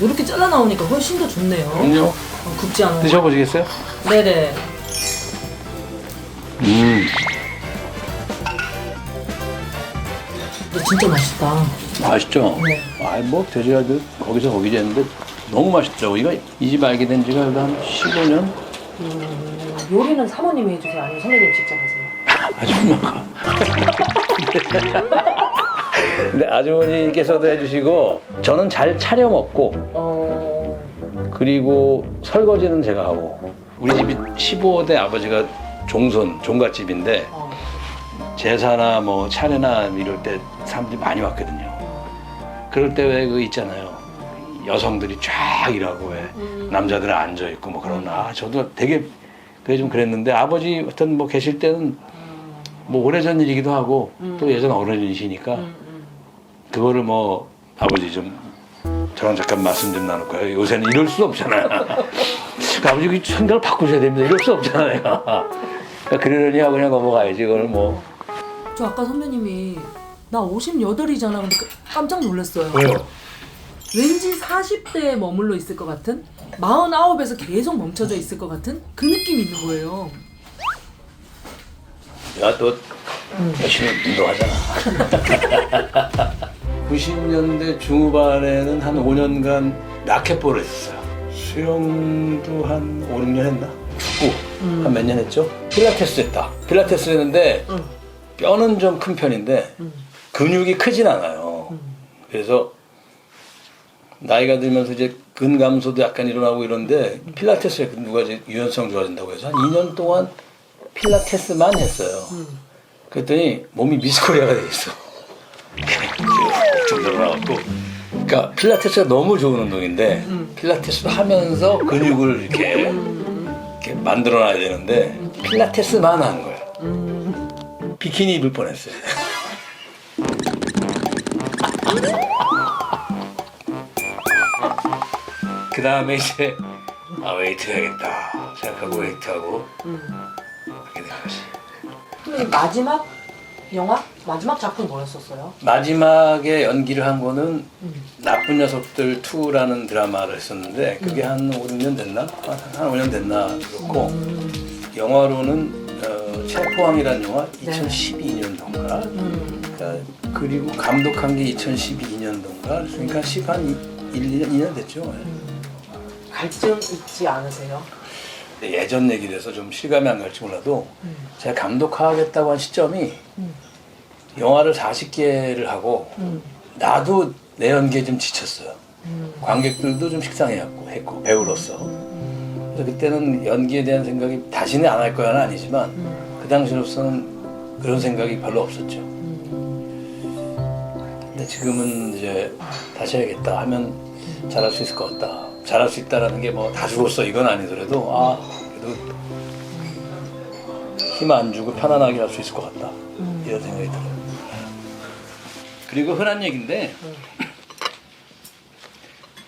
이렇게 잘라 나오니까 훨씬 더 좋네요. 그럼요. 굽지 않아. 드셔보시겠어요? 네네. 근데 진짜 맛있다. 맛있죠? 네. 아이 뭐 돼지갈비 거기서 거기지 했는데 너무 맛있더라고. 이거 이 집 알게 된 지가 한 15년? 요리는 사모님이 해주세요? 아니면 선생님 직접 하세요? 아줌마가. 근데 아주머니께서도 해주시고 저는 잘 차려 먹고 그리고 설거지는 제가 하고 우리 집이 15대 아버지가 종갓집인데 제사나 뭐 차례나 이럴 때 사람들이 많이 왔거든요. 그럴 때 왜 그 있잖아요. 여성들이 쫙 일하고 왜 남자들은 앉아 있고 뭐 그런 저도 되게 그게 좀 그랬는데 아버지 어떤 뭐 계실 때는 뭐 오래전 일이기도 하고 또 예전 어른이시니까 그거를 뭐 아버지 좀 저랑 잠깐 말씀 좀 나눌까요? 요새는 이럴 수 없잖아요. 아버지 그 생각을 바꾸셔야 됩니다. 이럴 수 없잖아요. 그러니까 그러려니 하고 그냥 넘어가야지. 그걸 뭐. 저 아까 선배님이 나 58이잖아. 근데 깜짝 놀랐어요. 왜요? 왠지 40대에 머물러 있을 것 같은? 49에서 계속 멈춰져 있을 것 같은? 그 느낌이 있는 거예요. 야, 너 열심히 운동하잖아. 90년대 중후반에는 한 5년간 라켓볼을 했어요. 수영도 한 5, 6년 했나? 축구 한 몇 년 했죠? 필라테스 했다. 필라테스 했는데 뼈는 좀 큰 편인데 근육이 크진 않아요. 그래서 나이가 들면서 이제 근감소도 약간 일어나고 이런데 필라테스에 누가 이제 유연성 좋아진다고 해서 한 2년 동안 필라테스만 했어요. 그랬더니 몸이 미스코리아가 돼 있어. 좀 늘어나갖고. 그러니까 필라테스가 너무 좋은 운동인데 필라테스를 하면서 근육을 이렇게 만들어놔야 되는데 필라테스만 한 거야. 비키니 입을 뻔했어요. 그 다음에 이제 웨이트 해야겠다 생각하고 웨이트하고 하게 된 거지. 선배님 마지막 영화? 마지막 작품 뭐였었어요? 마지막에 연기를 한 거는 나쁜 녀석들 2라는 드라마를 했었는데 그게 한 5, 6년 됐나? 한 5년 됐나 그렇고 영화로는 체포왕이라는 영화 2012년도인가 그리고 감독한 게 2012년도인가 그러니까 1년 됐죠. 갈증 있지 않으세요? 예전 얘기라서 좀 실감이 안 갈지 몰라도 제가 감독하겠다고 한 시점이 영화를 40개를 하고 나도 내 연기에 좀 지쳤어요. 관객들도 좀 식상해했고 배우로서. 그래서 그때는 연기에 대한 생각이 다시는 안 할 거야는 아니지만 그 당시로서는 그런 생각이 별로 없었죠. 근데 지금은 이제 다시 해야겠다 하면 잘할 수 있을 것 같다. 잘할 수 있다라는 게 뭐 다 죽었어 이건 아니더라도 그래도 힘 안 주고 편안하게 할 수 있을 것 같다 이런 생각이 들어요. 그리고 흔한 얘기인데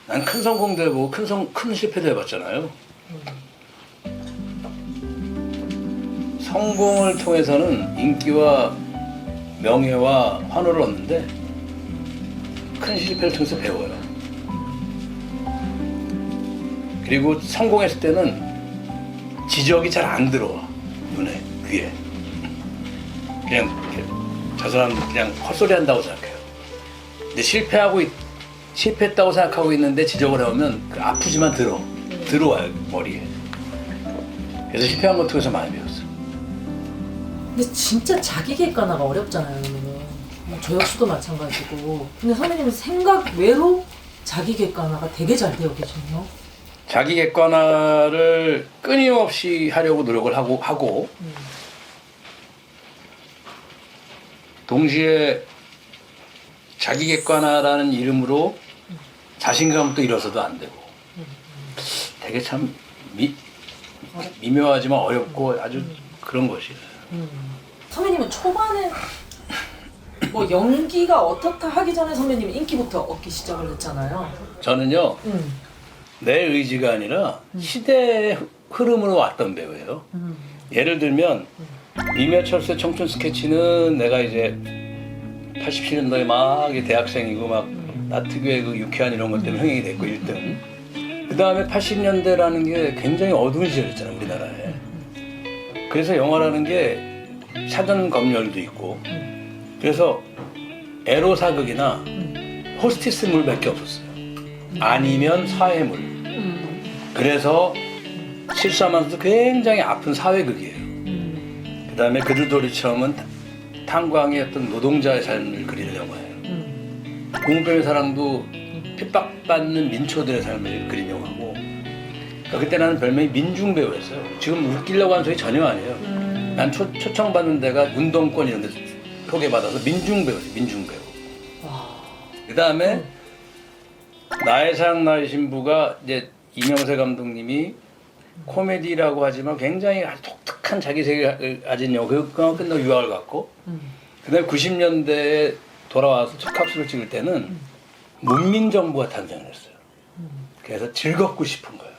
난 큰 성공도 해보고 큰 실패도 해봤잖아요. 성공을 통해서는 인기와 명예와 환호를 얻는데 큰 실패를 통해서 배워요. 그리고 성공했을 때는 지적이 잘 안 들어와 눈에 귀에 그냥 저 사람 그냥 헛소리 한다고 생각해요. 근데 실패했다고 생각하고 있는데 지적을 해오면 아프지만 들어와요 머리에. 그래서 실패한 것 통해서 많이 배웠어요. 근데 진짜 자기 객관화가 어렵잖아요. 선배님. 저 역시도 마찬가지고. 근데 선배님은 생각 외로 자기 객관화가 되게 잘 되어 계시네요. 자기 객관화를 끊임없이 하려고 노력을 하고 동시에 자기 객관화라는 이름으로 자신감도 잃어서도 안 되고 되게 참 미묘하지만 어렵고 아주 그런 것이에요. 선배님은 초반에 뭐 연기가 어떻다 하기 전에 선배님이 인기부터 얻기 시작을 했잖아요. 저는요 내 의지가 아니라 시대의 흐름으로 왔던 배우예요. 예를 들면 이면철수의 청춘 스케치는 내가 이제 87년도에 막 대학생이고 막 나 특유의 그 유쾌한 이런 것 때문에 흥행이 됐고 1등. 그 다음에 80년대라는 게 굉장히 어두운 시절이었잖아 우리나라에. 그래서 영화라는 게 사전 검열도 있고 그래서 에로 사극이나 호스티스물밖에 없었어요. 아니면 사회물. 그래서 실수하면서도 굉장히 아픈 사회극이에요. 그 다음에 그들도리처럼은 탄광의 어떤 노동자의 삶을 그리는 영화예요. 공무병의 사랑도 핍박받는 민초들의 삶을 그린 영화고. 그러니까 그때 나는 별명이 민중배우였어요. 지금 웃기려고 하는 소리 전혀 아니에요. 난 초청받는 데가 운동권 이런 데 소개받아서 민중배우지, 민중배우. 그 다음에 나의 사랑 나의 신부가 이제 이명세 감독님이 코미디라고 하지만 굉장히 아주 독특한 자기 세계를 가진 영화. 그거 끝나고 유학을 갔고 그 다음에 90년대에 돌아와서 첫 캅스를 찍을 때는 문민정부가 탄생을 했어요. 그래서 즐겁고 싶은 거예요.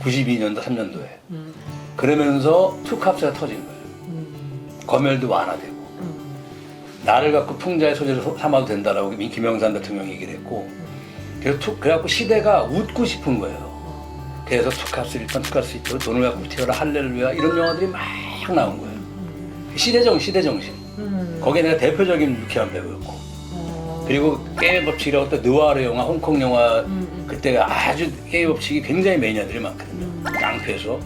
92년도 3년도에. 그러면서 투캅스가 터진 거예요. 검열도 완화되고 나를 갖고 풍자의 소재를 삼아도 된다라고 김영삼 대통령이 얘기를 했고 그래갖고 시대가 웃고 싶은 거예요. 그래서 투캅스 1편, 투캅스 2편, 돈을 갖고 튀어라, 할렐루야 이런 영화들이 막 나온 거예요. 시대정신. 거기에 내가 대표적인 유쾌한 배우였고 그리고 게임의 법칙이라고 또 느와르 영화, 홍콩 영화 그때가 아주 게임의 법칙이 굉장히 매니아들이 많거든요. 깡패에서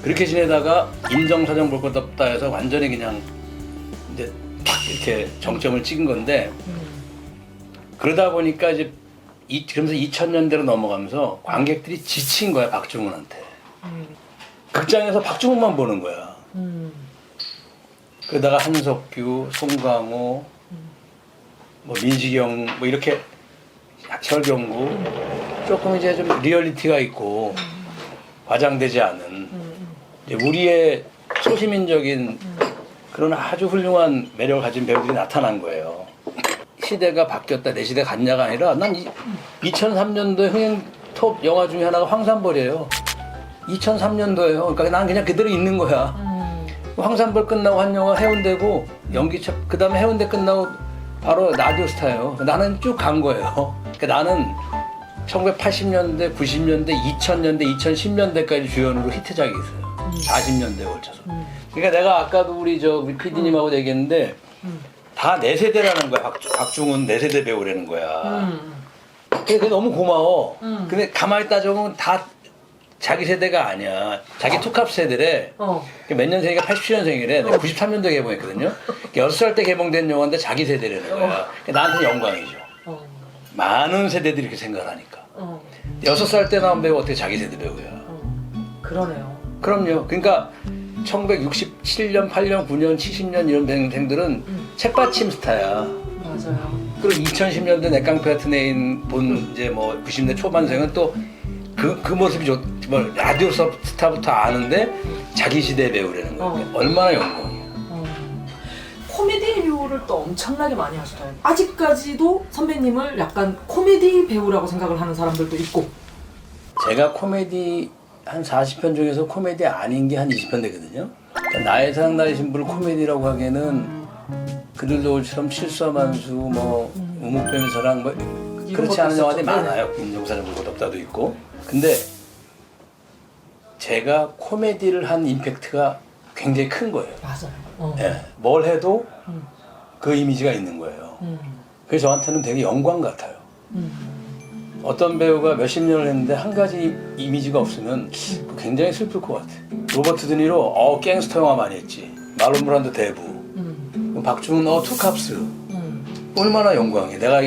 그렇게 지내다가 인정사정 볼 것 없다 해서 완전히 그냥 이제 딱 이렇게 정점을 찍은 건데 그러다 보니까 이제 그러면서 2000년대로 넘어가면서 관객들이 지친 거야 박중훈한테. 극장에서 박중훈만 보는 거야. 그러다가 한석규, 송강호, 뭐 민식영 뭐 이렇게 설경구 조금 이제 좀 리얼리티가 있고 과장되지 않은 이제 우리의 소시민적인 그런 아주 훌륭한 매력을 가진 배우들이 나타난 거예요. 시대가 바뀌었다, 내 시대 갔냐가 아니라 난 2003년도에 흥행 톱 영화 중에 하나가 황산벌이에요. 2003년도예요. 그러니까 난 그냥 그대로 있는 거야. 황산벌 끝나고 한 영화 해운대고 연기차 그 다음에 해운대 끝나고 바로 라디오스타예요. 나는 쭉 간 거예요. 그러니까 나는 1980년대, 90년대, 2000년대, 2010년대까지 주연으로 히트작이 있어요. 40년대에 걸쳐서. 그러니까 내가 아까도 우리 PD님하고 얘기했는데 다 내 세대라는 거야. 박중훈 내 세대 배우라는 거야. 그게 너무 고마워. 근데 가만히 따져보면 다 자기 세대가 아니야. 자기 투캅 세대래. 몇 년생이가 87년생이래. 내가 93년도에 개봉했거든요. 6살 때 개봉된 영화인데 자기 세대라는 거야. 나한테는 영광이죠. 많은 세대들이 이렇게 생각하니까. 6살 때 나온 배우 어떻게 자기 세대 배우야. 그러네요. 그럼요. 그러니까 1967년, 8년, 9년, 70년 이런 배우들은 책받침 스타야. 맞아요. 그리고 2010년대 내깡패 같은 애인 본 이제 뭐 90년대 초반생은 또 그 모습이 뭐 라디오 스타부터 아는데 자기 시대 배우라는 거야. 얼마나 영광이야. 코미디 배우를 또 엄청나게 많이 하시잖아요. 아직까지도 선배님을 약간 코미디 배우라고 생각을 하는 사람들도 있고. 제가 코미디 한 40편 중에서 코미디 아닌 게 한 20편 되거든요. 그러니까 나의 사랑 나의 신부를 코미디라고 하기에는 그들도처럼 실수만수 뭐 우묵뱀의 사랑 뭐 그렇지 않은 영화들이 많아요. 인정사정 볼 것 없다도 있고. 근데 제가 코미디를 한 임팩트가 굉장히 큰 거예요. 맞아요. 예, 뭘 해도 그 이미지가 있는 거예요. 그래서 저한테는 되게 영광 같아요. 어떤 배우가 몇십 년을 했는데 한 가지 이미지가 없으면 굉장히 슬플 것 같아. 로버트 드니로 갱스터 영화 많이 했지. 말론 브란도 대부. 박중훈 투캅스. 얼마나 영광이야. 내가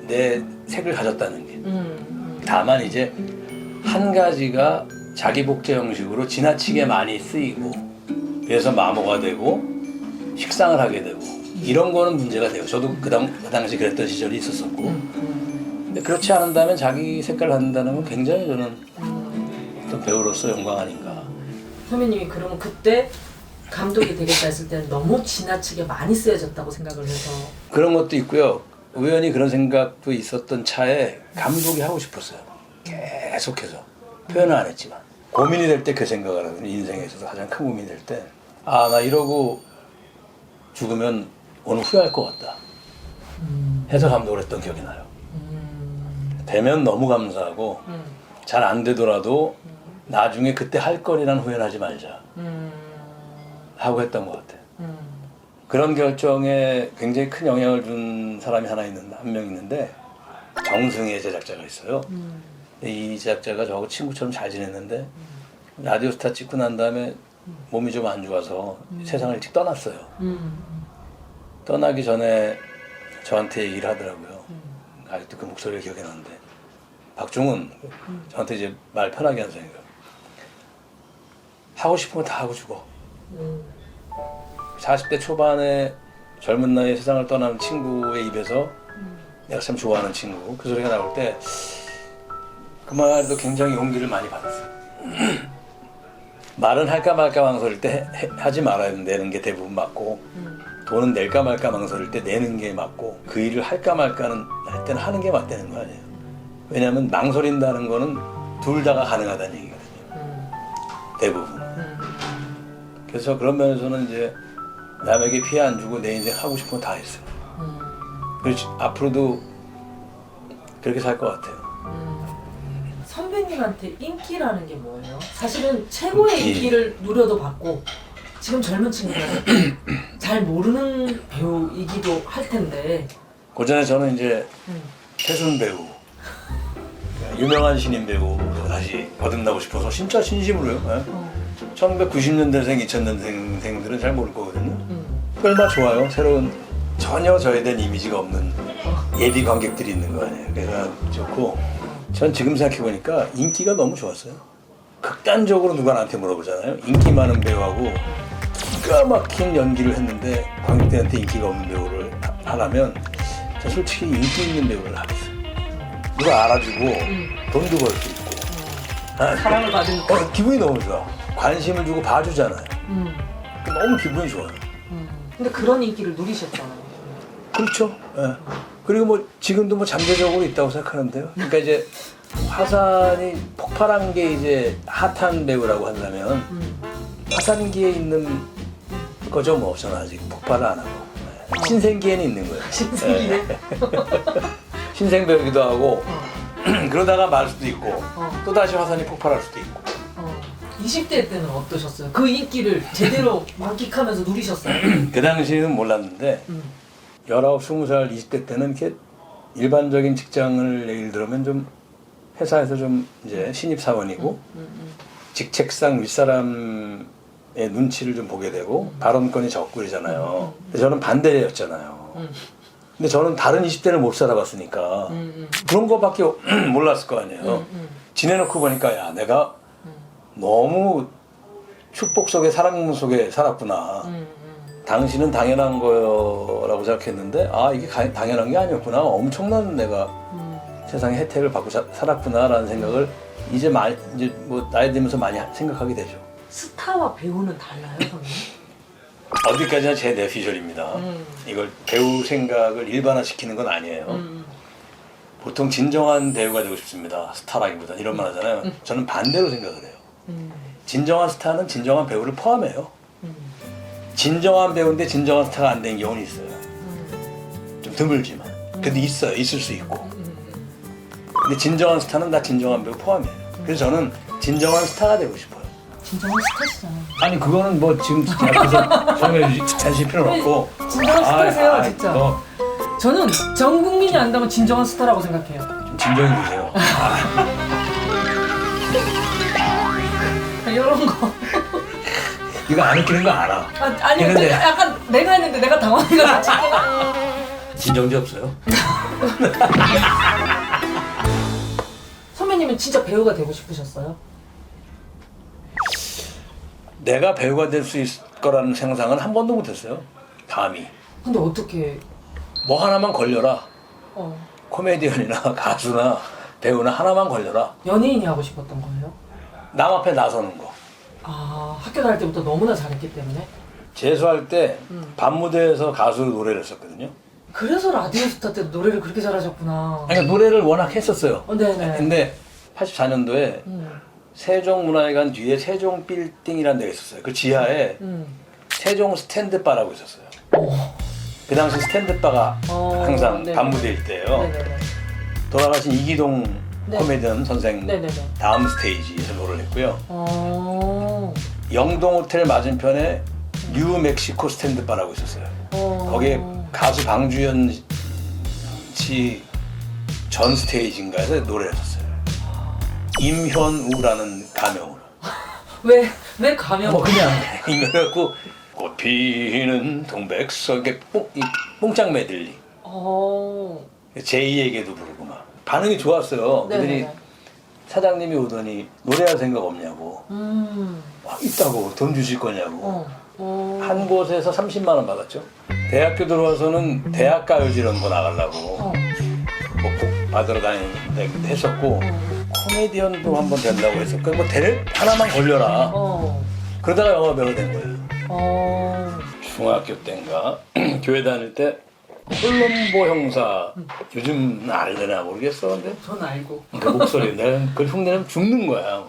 내 색을 가졌다는 게. 다만 이제 한 가지가 자기 복제 형식으로 지나치게 많이 쓰이고 그래서 마모가 되고 식상을 하게 되고 이런 거는 문제가 돼요. 저도 그 당시 그랬던 시절이 있었었고 근데 그렇지 않은다면 자기 색깔을 갖는다는 건 굉장히 저는 어떤 배우로서 영광 아닌가. 선배님이 그러면 그때 감독이 되겠다 했을 때는 너무 지나치게 많이 쓰여졌다고 생각을 해서 그런 것도 있고요. 우연히 그런 생각도 있었던 차에 감독이 하고 싶었어요. 계속해서 표현은 안 했지만 고민이 될 때 그 생각을 하거든요. 인생에 있어서 가장 큰 고민이 될 때 나 이러고 죽으면 오늘 후회할 것 같다. 해서 감독을 했던 기억이 나요. 되면 너무 감사하고 잘 안 되더라도 나중에 그때 할 거리란 후회하지 말자 하고 했던 것 같아요. 그런 결정에 굉장히 큰 영향을 준 사람이 한 명 있는데 정승의 제작자가 있어요. 이 제작자가 저하고 친구처럼 잘 지냈는데 라디오스타 찍고 난 다음에 몸이 좀 안 좋아서 세상을 일찍 떠났어요. 떠나기 전에 저한테 얘기를 하더라고요. 아직도 그 목소리가 기억이 나는데 박중훈 저한테 이제 말 편하게 하는 생각 하고 싶은 거 다 하고 죽어. 40대 초반에 젊은 나이에 세상을 떠나는 친구의 입에서 내가 참 좋아하는 친구 그 소리가 나올 때 그 말도 굉장히 용기를 많이 받았어요. 말은 할까 말까 망설일 때 하지 말아야 되는 게 대부분 맞고 돈은 낼까 말까 망설일 때 내는 게 맞고 그 일을 할까 말까는 할 때는 하는 게 맞다는 거 아니에요. 왜냐하면 망설인다는 거는 둘 다가 가능하다는 얘기거든요. 대부분. 그래서 그런 면에서는 이제 남에게 피해 안 주고 내 인생 하고 싶은 거 다 했어요. 그래서 앞으로도 그렇게 살 것 같아요. 선배님한테 인기라는 게 뭐예요? 사실은 최고의 인기를 누려도 받고 지금 젊은 친구들은 잘 모르는 배우이기도 할 텐데 그 전에 저는 이제 태순 배우 유명한 신인 배우로 다시 거듭나고 싶어서 진짜 진심으로요. 1990년대생, 2000년생들은 잘 모를 거거든요. 얼마 좋아요. 새로운 전혀 저에 대한 이미지가 없는 예비 관객들이 있는 거 아니에요. 그래서 좋고 전 지금 생각해보니까 인기가 너무 좋았어요. 극단적으로 누가 나한테 물어보잖아요. 인기 많은 배우하고 기가 막힌 연기를 했는데 관객들한테 인기가 없는 배우를 하라면 저 솔직히 인기 있는 배우를 하겠어요. 누가 알아주고 돈도 벌 수 있고 사랑을 받으니까 기분이 너무 좋아. 관심을 주고 봐주잖아요. 너무 기분이 좋아요. 근데 그런 인기를 누리셨잖아요. 그렇죠. 예. 그리고 뭐 지금도 뭐 잠재적으로 있다고 생각하는데요. 그러니까 이제 화산이 폭발한 게 이제 핫한 배우라고 한다면 화산기에 있는 거죠. 뭐 저는 아직 폭발을 안 하고 신생기에는 있는 거예요. 신생기에? 예. 신생 배우기도 하고 그러다가 말 수도 있고 또 다시 화산이 폭발할 수도 있고. 20대 때는 어떠셨어요? 그 인기를 제대로 만끽하면서 누리셨어요? 그 당시에는 몰랐는데 19, 20살, 20대 때는 이렇게 일반적인 직장을 예를 들면 좀 회사에서 좀 이제 신입사원이고 직책상 윗사람의 눈치를 좀 보게 되고 발언권이 적고 그러잖아요. 근데 저는 반대였잖아요. 근데 저는 다른 20대를 못 살아봤으니까 그런 거밖에 몰랐을 거 아니에요. 지내놓고 보니까 야 내가 너무 축복 속에 사랑 속에 살았구나. 당신은 당연한 거라고 생각했는데 아 이게 당연한 게 아니었구나. 엄청난 내가 세상에 혜택을 받고 살았구나라는 생각을 이제 뭐 나이 들면서 많이 생각하게 되죠. 스타와 배우는 달라요, 선생님? 어디까지나 제 내피셜입니다. 이걸 배우 생각을 일반화시키는 건 아니에요. 보통 진정한 배우가 되고 싶습니다. 스타라기보다 이런 말 하잖아요. 저는 반대로 생각을 해요. 진정한 스타는 진정한 배우를 포함해요. 진정한 배우인데 진정한 스타가 안 된 경우는 있어요. 좀 드물지만 근데 있어요. 있을 수 있고. 근데 진정한 스타는 다 진정한 배우 포함이에요. 그래서 저는 진정한 스타가 되고 싶어요. 진정한 스타시잖아요. 아니 그거는 뭐 지금 앞에서 설명해주실 필요는 없고 진정한 스타세요, 진짜. 너 저는 전 국민이 안다면 진정한 스타라고 생각해요. 좀 진정해 주세요. 이런 거. 이거 안 웃기는 거 알아. 아니 근데 약간 내가 했는데 내가 당황해가지고. 진정지 없어요? 선배님은 진짜 배우가 되고 싶으셨어요? 내가 배우가 될 수 있을 거라는 상상은 한 번도 못했어요. 감히. 근데 어떻게? 뭐 하나만 걸려라. 어. 코미디언이나 가수나 배우나 하나만 걸려라. 연예인이 하고 싶었던 거예요? 남 앞에 나서는 거. 아 학교 다닐 때부터 너무나 잘했기 때문에? 재수할 때 밤무대에서 가수로 노래를 했었거든요. 그래서 라디오스타 때 노래를 그렇게 잘하셨구나. 그러니까 노래를 워낙 했었어요. 네네. 근데 84년도에 세종문화회관 뒤에 세종 빌딩이라는 데가 있었어요. 그 지하에 세종 스탠드바라고 있었어요. 그 당시 스탠드바가 항상 네네. 밤무대일 때예요. 네네네. 돌아가신 이기동 네. 코미디언 선생 네네네. 다음 스테이지에서 노래를 했고요. 어. 영동 호텔 맞은편에 뉴멕시코 스탠드바라고 있었어요. 거기에 가수 방주현 씨 전 스테이지인가에서 노래를 했었어요. 임현우라는 가명으로. 왜 가면? 그냥 이래갖고 꽃 피는 동백석에 뽕짝 메들리. 제2에게도 부르고 막 반응이 좋았어요. 그들이 네네네. 사장님이 오더니 노래할 생각 없냐고. 있다고 돈 주실 거냐고. 한 곳에서 30만 원 받았죠. 대학교 들어와서는 대학가요제 거 나가려고 뭐 받으러 다니는데 했었고 코미디언도 한번 된다고 했었고 뭐 하나만 걸려라. 그러다가 영화배우가 된 거예요. 중학교 때인가 교회 다닐 때 콜롬보 형사 요즘 알려나 모르겠어. 근데 전 알고. 그 목소리 내가 그 흉내내면 죽는 거야.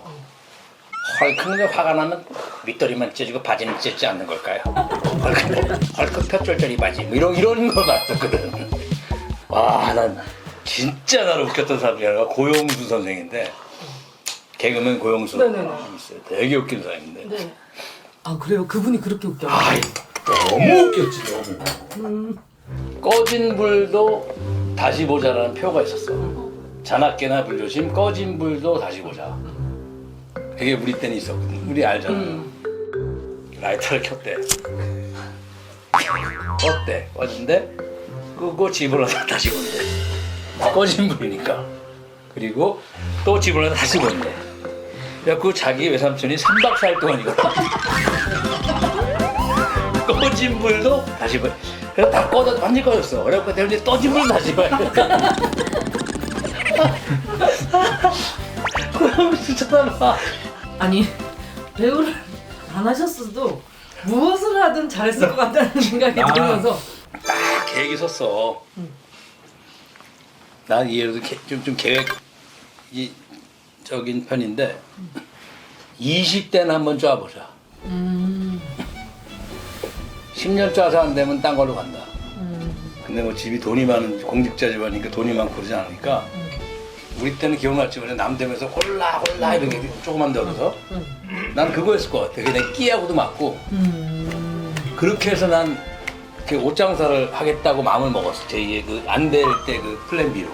헐크는 화가 나면 밑도리만 찢어지고 바지는 찢지 않는 걸까요? 헐크 펴쫄쫄이 바지 뭐 이런 거 봤었거든. 와, 난 진짜 나를 웃겼던 사람이 아니라 고용수 선생인데 개그맨 고용수 네네네. 있어요. 되게 웃긴 사람인데. 네. 아 그래요? 그분이 그렇게 웃겨요? 아이, 너무 웃겼지 너무. 꺼진 불도 다시 보자라는 표가 있었어. 자나깨나 불조심 꺼진 불도 다시 보자. 그게 우리 때는 있었거든. 우리 알잖아. 라이터를 켰대. 껐대. 꺼진데 끄고 집어넣어서 다시 본대. 꺼진 불이니까. 그리고 또 집어넣어서 다시 본대. 그래갖고 자기 외삼촌이 3박 4일 동안 이거 꺼진 불도 다시 봐. 그래서 다 꺼져 완전히 꺼졌어. 그래갖고 내가 꺼진 불 다시 봐야 돼. 그러면서 쳐다봐. 아니 배우를 안 하셨어도 무엇을 하든 잘했을 것 같다는 생각이 들면서 딱 계획이 섰어. 난 이해로도 좀 계획적인 편인데 20대는 한번 쪄보자. 10년 짜서 안 되면 딴 걸로 간다. 근데 뭐 집이 돈이 많은 공직자 집안이니까 돈이 많고 그러지 않으니까 우리 때는 기억났지. 남대문에서 홀라 이렇게 조그만 데 얻어서 난 그거 했을 것 같아. 그냥 끼하고도 맞고 그렇게 해서 난 그 옷장사를 하겠다고 마음을 먹었어. 제2의 그 안 될 때 그 플랜 B로.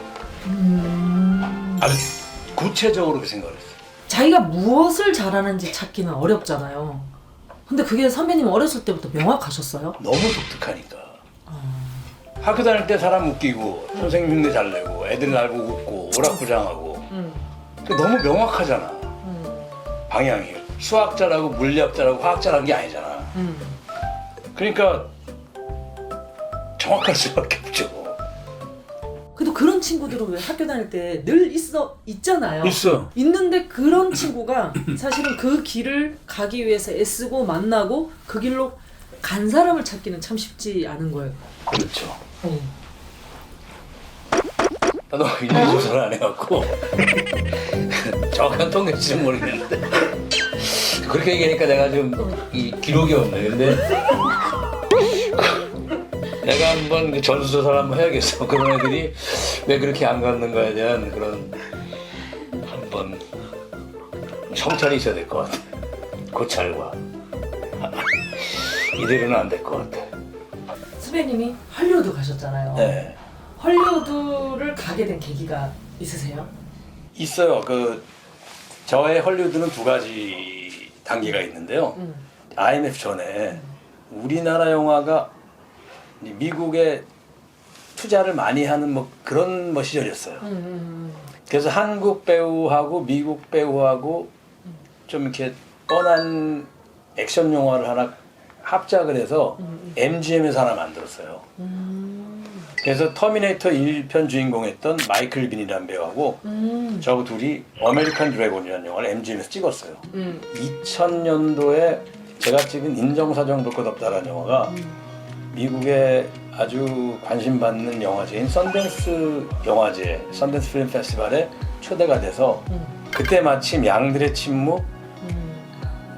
아주 구체적으로 그 생각을 했어. 자기가 무엇을 잘하는지 찾기는 어렵잖아요. 근데 그게 선배님 어렸을 때부터 명확하셨어요? 너무 독특하니까. 학교 다닐 때 사람 웃기고 선생님 흉내 잘 내고 애들 날고 웃고 오락부장하고 너무 명확하잖아. 방향이 수학자라고 물리학자라고 화학자라는 게 아니잖아. 그러니까 정확할 수밖에 없죠. 그래도 그런 친구들은 왜 학교 다닐 때 늘 있잖아요. 있어. 있는데 그런 친구가 사실은 그 길을 가기 위해서 애쓰고 만나고 그 길로 간 사람을 찾기는 참 쉽지 않은 거예요. 그렇죠. 나도 인지 조사를 안 해갖고 정확한 통계치는 모르겠는데 그렇게 얘기하니까 내가 좀 이 기록이 없네. 근데 내가 한번 그 전수조사를 한번 해야겠어. 그런 애들이 왜 그렇게 안 갔는가에 대한 그런 한번 성찰이 있어야 될 것 같아. 고찰과 이대로는 안 될 것 같아. 선배님이 헐리우드 가셨잖아요. 네. 헐리우드를 가게 된 계기가 있으세요? 있어요. 저의 헐리우드는 두 가지 단계가 있는데요. IMF 전에 우리나라 영화가 미국에 투자를 많이 하는 뭐 그런 뭐 시절이었어요. 그래서 한국 배우하고 미국 배우하고 좀 이렇게 뻔한 액션 영화를 하나 합작을 해서 MGM에서 하나 만들었어요. 그래서 터미네이터 1편 주인공했던 마이클 빈이라는 배우하고 저하고 둘이 아메리칸 드래곤이라는 영화를 MGM에서 찍었어요. 2000년도에 제가 찍은 인정사정 볼 것 없다라는 영화가 미국의 아주 관심받는 영화제인 썬댄스 영화제, 썬댄스 필름 페스티벌에 초대가 돼서 그때 마침 양들의 침묵,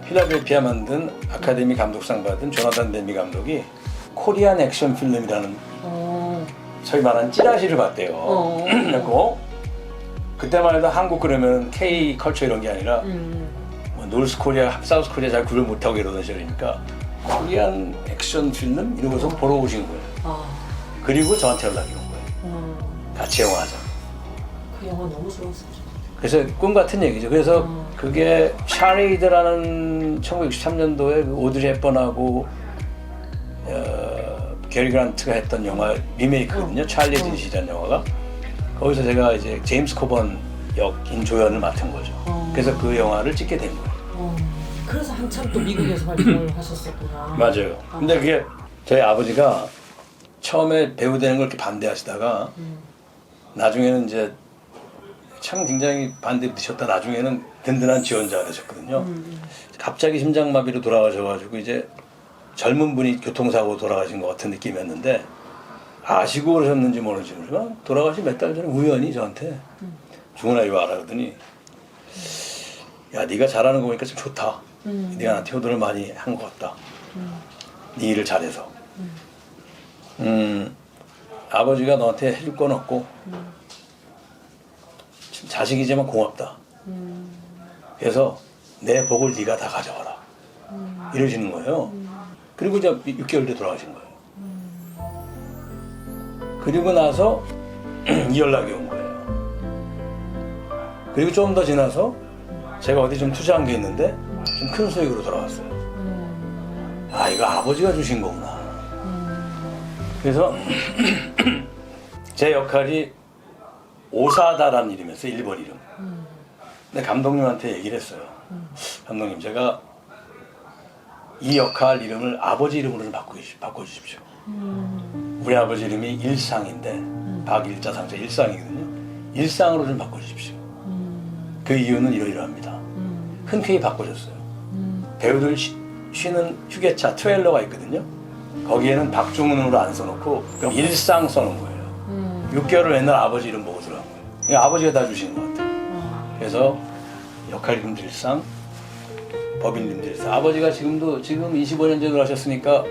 필라델피아 만든 아카데미 감독상 받은 조나단 데미 감독이 코리안 액션 필름이라는 소위 말하는 찌라시를 봤대요. 그래서 그때만 해도 한국 그러면 K 컬처 이런 게 아니라 뭐 노스 코리아, 사우스 코리아 잘 구별 못하고 이러던 시절이니까 코리안 액션 필름 이러고서 보러 오신 거예요. 그리고 저한테 연락이 온 거예요. 같이 영화하자. 그 영화 너무 좋았었죠. 그래서 꿈 같은 얘기죠. 그래서 그게 샤레이드라는 1963년도에 그 오드리 헵번하고 게리 그란트가 했던 영화 리메이크거든요. 찰리 딘시라는 영화가. 거기서 제가 이제 제임스 코번 역인 조연을 맡은 거죠. 그래서 그 영화를 찍게 된 거예요. 그래서 한참 또 미국에서 활동을 하셨었구나. 맞아요. 근데 그게 저희 아버지가 처음에 배우 되는 걸 이렇게 반대하시다가 나중에는 이제 참 굉장히 반대되셨다 나중에는 든든한 지원자가 되셨거든요. 갑자기 심장마비로 돌아가셔가지고 이제 젊은 분이 교통사고 돌아가신 것 같은 느낌이었는데 아시고 그러셨는지 모르지만 돌아가신 몇 달 전에 우연히 저한테 중훈아 이리 와라 그러더니 야 네가 잘하는 거 보니까 참 좋다. 네가 나한테 효도를 많이 한 것 같다. 네 일을 잘해서. 아버지가 너한테 해줄 건 없고 자식이지만 고맙다. 그래서 내 복을 네가 다 가져가라. 이러시는 거예요. 그리고 이제 6개월 뒤에 돌아가신 거예요. 그리고 나서 이 연락이 온 거예요. 그리고 좀 더 지나서 제가 어디 좀 투자한 게 있는데 좀 큰 수익으로 돌아왔어요. 아 이거 아버지가 주신 거구나. 그래서 제 역할이 오사다라는 이름이었어요. 일본 이름. 근데 감독님한테 얘기를 했어요. 감독님 제가 이 역할 이름을 아버지 이름으로 좀 바꿔주십시오. 우리 아버지 이름이 일상인데 박일자 상자 일상이거든요. 일상으로 좀 바꿔주십시오. 그 이유는 이러이러합니다. 흔쾌히 바꿔줬어요. 배우들 쉬는 휴게차 트레일러가 있거든요. 거기에는 박중훈으로 안 써놓고 그럼 일상 써놓은 거예요. 6개월을 맨날 아버지 이름 보고 들어간 거예요. 그러니까 아버지가 다 주시는 것 같아요. 그래서 역할 이름도 일상, 법인 이름도 일상. 아버지가 지금 25년 전에 돌아가셨으니까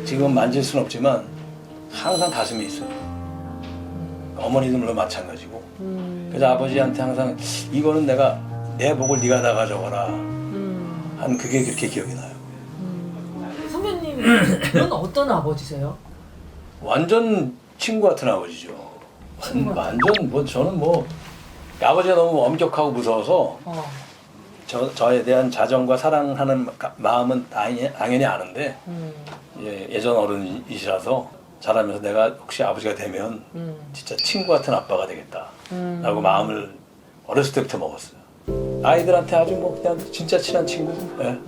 지금 만질 수는 없지만 항상 가슴에 있어요. 어머니도 물론 마찬가지고. 그래서 아버지한테 항상 이거는 내가 내 복을 네가 다 가져가라 한 그게 그렇게 기억이 나요. 선배님은 어떤 아버지세요? 완전 친구 같은 아버지죠. 완전 뭐 저는 뭐 아버지가 너무 엄격하고 무서워서 저에 대한 자정과 사랑하는 마음은 당연히 아는데 예전 어른이시라서 자라면서 내가 혹시 아버지가 되면 진짜 친구 같은 아빠가 되겠다 라고 마음을 어렸을 때부터 먹었어요. 아이들한테 아주 뭐 그냥 진짜 친한 친구. 네.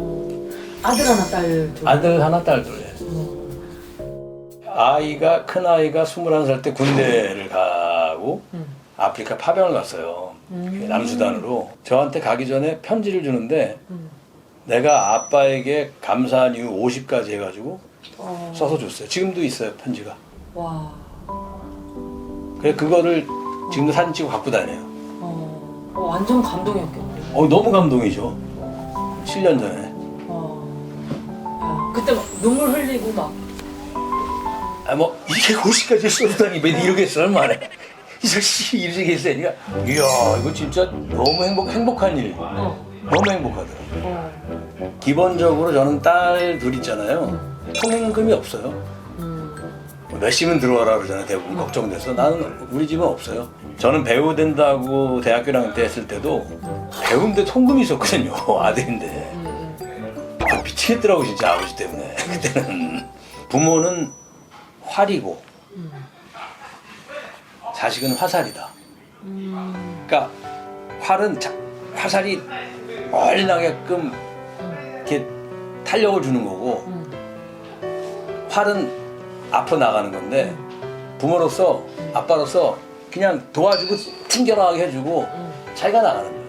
아들 하나 딸 둘. 아들 하나 딸 둘. 큰 아이가 21살 때 군대를 가고 아프리카 파병을 갔어요. 남수단으로. 저한테 가기 전에 편지를 주는데 내가 아빠에게 감사한 이유 50가지 해가지고 써서 줬어요. 지금도 있어요, 편지가. 와. 그래서 그거를 지금도 사진 찍고 갖고 다녀요. 완전 감동이었겠네요. 너무 감동이죠. 7년 전에. 야, 그때 막 눈물 흘리고 막. 이렇게 50가지 써주다니 왜 이러겠어, 얼마나. 이 자식이 이렇게 했으니까 이야 이거 진짜 너무 행복한 일. 너무 행복하더라고요. 기본적으로 저는 딸 둘 있잖아요. 통행금이 없어요. 몇시면 들어와라 그러잖아요. 대부분 걱정돼서. 나는 우리 집은 없어요. 저는 배우 된다고 대학교 1학년 때 했을 때도 배우인데 통금이 있었거든요. 아들인데. 미치겠더라고 진짜 아버지 때문에. 그때는 부모는 활이고 자식은 화살이다. 그러니까 활은 화살이 얼나게끔 이렇게 탄력을 주는 거고 활은 앞으로 나가는 건데 부모로서 아빠로서 그냥 도와주고 튕겨나가게 해주고 자기가 나가는 거예요.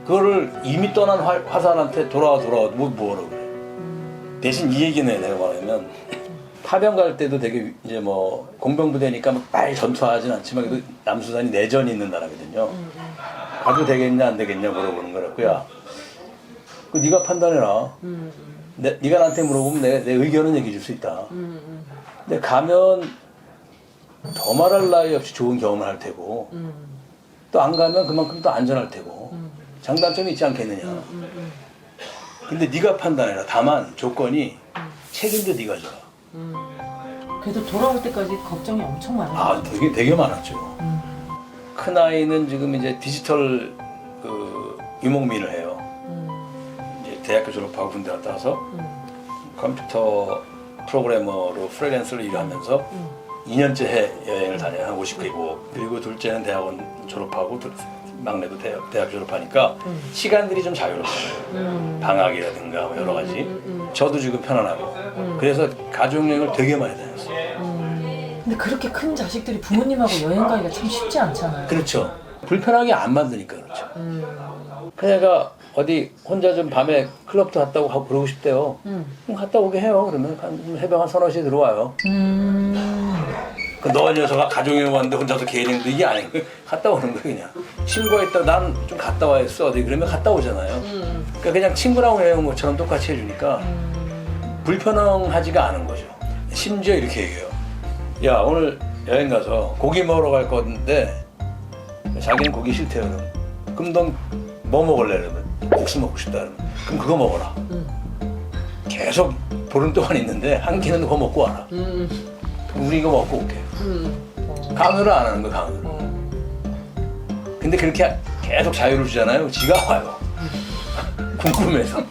그거를 이미 떠난 화살한테 돌아와 뭐라고 그래. 대신 이 얘기는 해 내가 말하면 파병 갈 때도 되게 이제 뭐 공병부대니까 빨리 전투하진 않지만 그래도 남수단이 내전이 있는 나라거든요. 가도 되겠냐 안 되겠냐 물어보는 거라고요. 그 네가 판단해라. 네가 나한테 물어보면 내 의견은 얘기해 줄 수 있다. 근데 가면 더 말할 나위 없이 좋은 경험을 할 테고 또 안 가면 그만큼 또 안전할 테고 장단점이 있지 않겠느냐. 근데 네가 판단해라. 다만 조건이 책임도 네가 져라. 그래도 돌아올 때까지 걱정이 엄청 많아요. 아, 되게 많았죠. 큰 아이는 지금 이제 디지털 유목민을 해요. 이제 대학교 졸업하고 군대 갔다 와서 컴퓨터 프로그래머로 프리랜서로 일하면서 2년째 여행을 다녀요. 한 50개국. 그리고 둘째는 대학원 졸업하고 막내도 대학 졸업하니까 시간들이 좀 자유롭잖아요. 방학이라든가 뭐 여러 가지. 저도 지금 편안하고. 그래서 가족여행을 되게 많이 다녔어요. 근데 그렇게 큰 자식들이 부모님하고 여행 가기가 참 쉽지 않잖아요. 그렇죠. 불편하게 안 만드니까 그렇죠. 그녀가 어디 혼자 좀 밤에 클럽도 갔다 오고 하고 그러고 싶대요. 그럼 갔다 오게 해요. 그러면 새벽 한 3-4시에 들어와요. 너 녀석아 가족여행 왔는데 혼자서 개인행도 이게 아니고 갔다 오는 거야 그냥. 친구가 있다 난 좀 갔다 와야겠어 어디 그러면 갔다 오잖아요. 그러니까 그냥 친구랑 여행 온 것처럼 똑같이 해주니까 불편하지가 않은 거죠. 심지어 이렇게 얘기해요. 야 오늘 여행 가서 고기 먹으러 갈 건데 자기는 고기 싫대요. 그럼 넌 뭐 먹을래? 그러면 국수 먹고 싶다 그러면 그럼 그거 먹어라. 계속 보름 동안 있는데 한 끼는 그거 먹고 와라. 우리 이거 먹고 올게. 강요를 안 하는 거 강요를. 근데 그렇게 계속 자유를 주잖아요. 지가 와요. 궁금해서.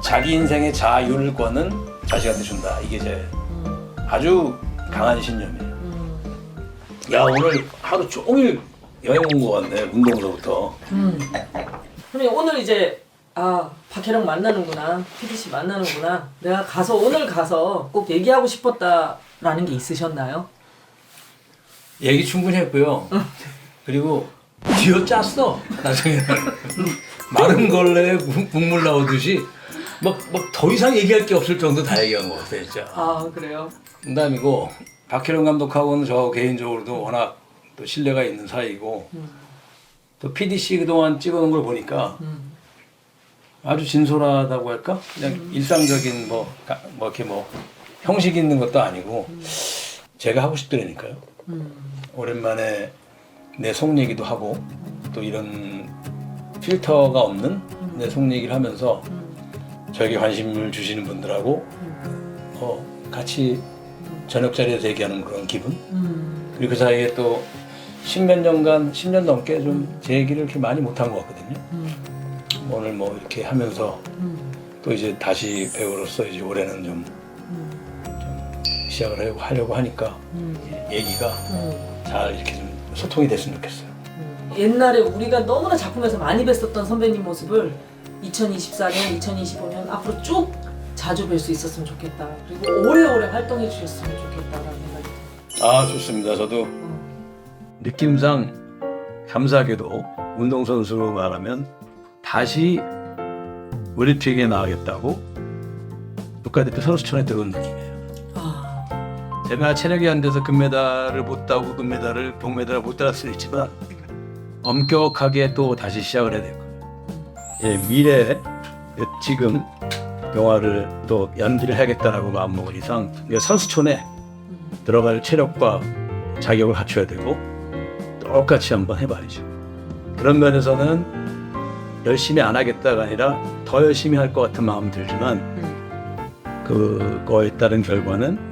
자기 인생의 자율권은 자식한테 준다. 이게 제 아주 강한 신념이에요. 야 오늘 하루 종일 여행 온 거 같네. 문동서부터. 그럼 오늘 이제 박혜령 만나는구나, PD씨 만나는구나. 내가 오늘 가서 꼭 얘기하고 싶었다라는 게 있으셨나요? 얘기 충분히 했고요. 그리고 쥐어짰어. 나중에 마른 걸레에 국물 나오듯이 막 더 이상 얘기할 게 없을 정도 다 얘기한 것 같아요, 진짜. 아 그래요? 농담이고 박혜령 감독하고는 저 개인적으로도 워낙 또 신뢰가 있는 사이고 또 PDC 그동안 찍어놓은 걸 보니까 아주 진솔하다고 할까? 그냥 일상적인 이렇게 형식 있는 것도 아니고 제가 하고 싶더라니까요. 오랜만에 내 속 얘기도 하고 또 이런 필터가 없는 내 속 얘기를 하면서 저에게 관심을 주시는 분들하고 같이 저녁 자리에서 얘기하는 그런 기분. 그리고 그 사이에 또 10몇 년간 10년 넘게 좀 제 얘기를 이렇게 많이 못한 것 같거든요. 오늘 이렇게 하면서 또 이제 다시 배우로서 이제 올해는 좀 시작을 하려고 하니까 얘기가 잘 이렇게 좀 소통이 됐으면 좋겠어요. 옛날에 우리가 너무나 작품에서 많이 뵀었던 선배님 모습을 2024년, 2025년 앞으로 쭉 자주 뵐 수 있었으면 좋겠다. 그리고 오래오래 활동해 주셨으면 좋겠다라는 생각이 들어요. 좋습니다. 저도 느낌상 감사하게도 운동선수로 말하면 다시 올림픽에 나가겠다고 국가대표 선수촌에 들어온 느낌이에요. 제가 체력이 안 돼서 금메달을 못 따고 동메달을 못 따을 수도 있지만 엄격하게 또 다시 시작을 해야 될 거예요. 미래에 지금 영화를 또 연기를 해야겠다라고 마음먹은 이상 선수촌에 들어갈 체력과 자격을 갖춰야 되고 똑같이 한번 해봐야죠. 그런 면에서는 열심히 안 하겠다가 아니라 더 열심히 할 것 같은 마음이 들지만 그거에 따른 결과는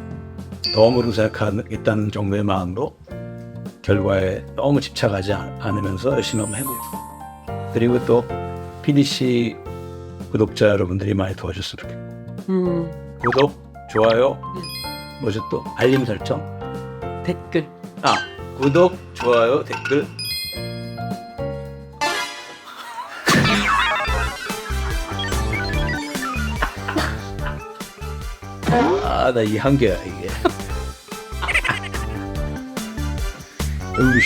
덤으로 생각하겠다는 정도의 마음으로 결과에 너무 집착하지 않으면서 열심히 한번 해보고 그리고 또 PDC 구독자 여러분들이 많이 도와줬으면 좋겠고 구독, 좋아요, 뭐죠 또 알림 설정, 댓글. 구독, 좋아요, 댓글. 나 이 한계야 이게. 우리